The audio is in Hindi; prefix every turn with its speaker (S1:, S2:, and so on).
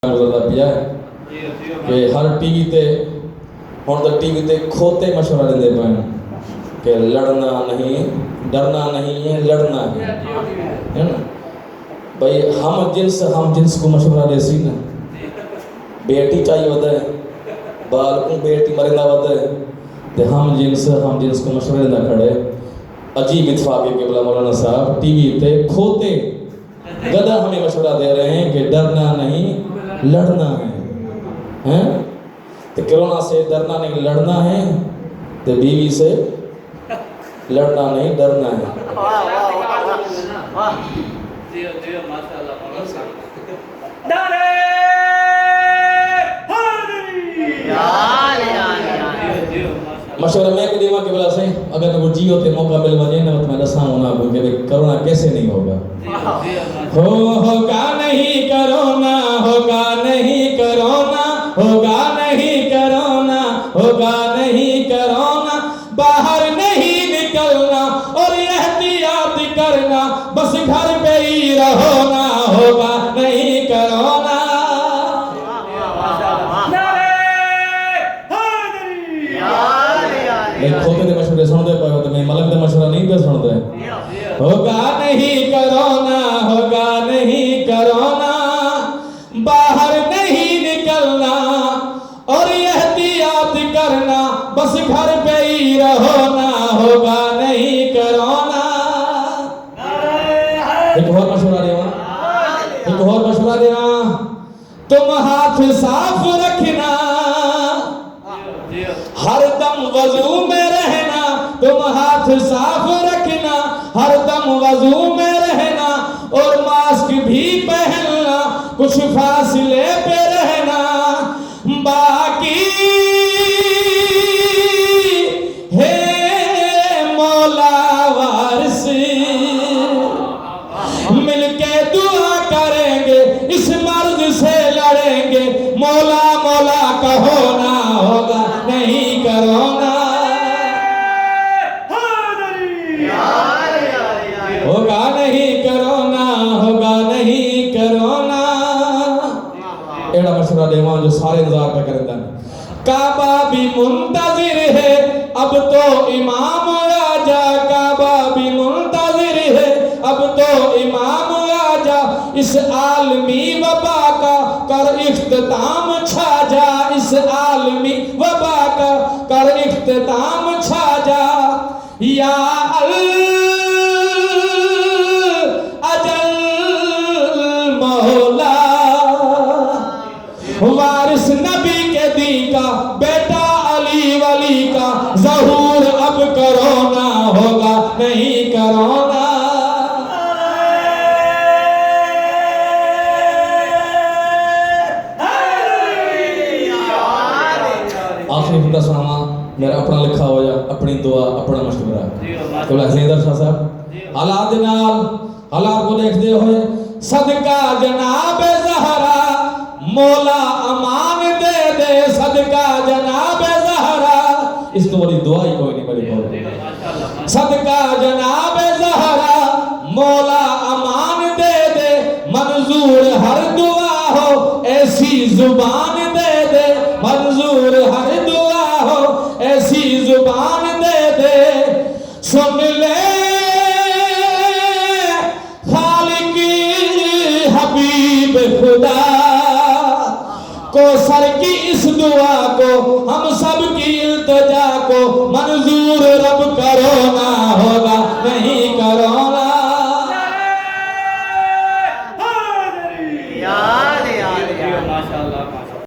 S1: गुजरता पिया कि हर टीवी ते हुण तो टीवी ते खोते मशवरा देंदे पैन कि लड़ना नहीं, डरना नहीं है, लड़ना है ना भाई। हम जिन्स को मशवरा देसी ना बेटी चाहिए होता है बाल को बेटी मरिंदा होता है तो हम जिन्स को मशवरा देना खड़े। अजीब इत्तेफाक है कि बोला मौलाना साहब टीवी ते खोते गधा हमें मशवरा दे रहे हैं कि डरना नहीं लड़ना है तो कोरोना से डरना नहीं लड़ना है तो बीवी से लड़ना नहीं डरना है। मशवरा मैं देवा के बोला से अगर मेरे को जियो ते मौका मिल वजे ना तो मैं दसा होना बोल के कोरोना कैसे नहीं होगा। होगा नहीं कोरोना, होगा नहीं कोरोना, होगा नहीं कोरोना, होगा नहीं कोरोना, बाहर नहीं निकलना और एहतियात करना, बस घर पे ही रहो ना, होगा नहीं कोरोना। खोते के मशवरे सुनते पाओ तो मैं मलक का मशवरा नहीं पे सुनते। होगा नहीं कोरोना, होगा नहीं कोरोना, बाहर नहीं निकलना और एहतियात करना, बस घर पे ही रहो ना, होगा नहीं कोरोना। एक और मशवरा देना, एक और मशवरा देना, तुम हाथ साफ रखना, हर दम वजू में रहना, तुम हाथ साफ रखना, हर दम वजू में रहना और मास्क भी पहनना, कुछ फासले पे रहना, बाकी है मौला वारिस, मिलके दुआ करेंगे, इस मर्ज से लड़ेंगे, मौला मौला कहो ना, होगा नहीं कोरोना। होगा नहीं कोरोना, होगा नहीं कोरोना। एड़ा मशवरा देवा जो सारे इंतजार पे करता है। काबा भी मुंतजिर है अब तो इमाम आजा, काबा भी मुंतजिर है अब तो इमाम आजा, इस आलमी वबा का कर इख्तिताम छा जा, इस आलमी वबा का कर इख्तिताम छा जा, या वारिस नबी के दी का बेटा अली वली का ज़हूर अब कोरोना, होगा नहीं कोरोना। आखिरी फुटा सुनावा मेरा अपना लिखा हो जा, अपनी दुआ अपना मशवरा। तो हसीदर शाह साहब हालात को देखते हुए सदका जनाब ज़हरा मौला अमान दे दे, सदका जनाब ज़हरा, इस तो बड़ी दुआ ही कोई नहीं बड़ी बोल। सदका जनाब ज़हरा मौला अमान दे दे, मंजूर हर दुआ हो ऐसी जुबान दे दे, मंजूर हर दुआ हो ऐसी जुबान दे दे, सुन ले खालिक हबीब खुदा को सर की इस दुआ को, हम सब की इल्तिजा को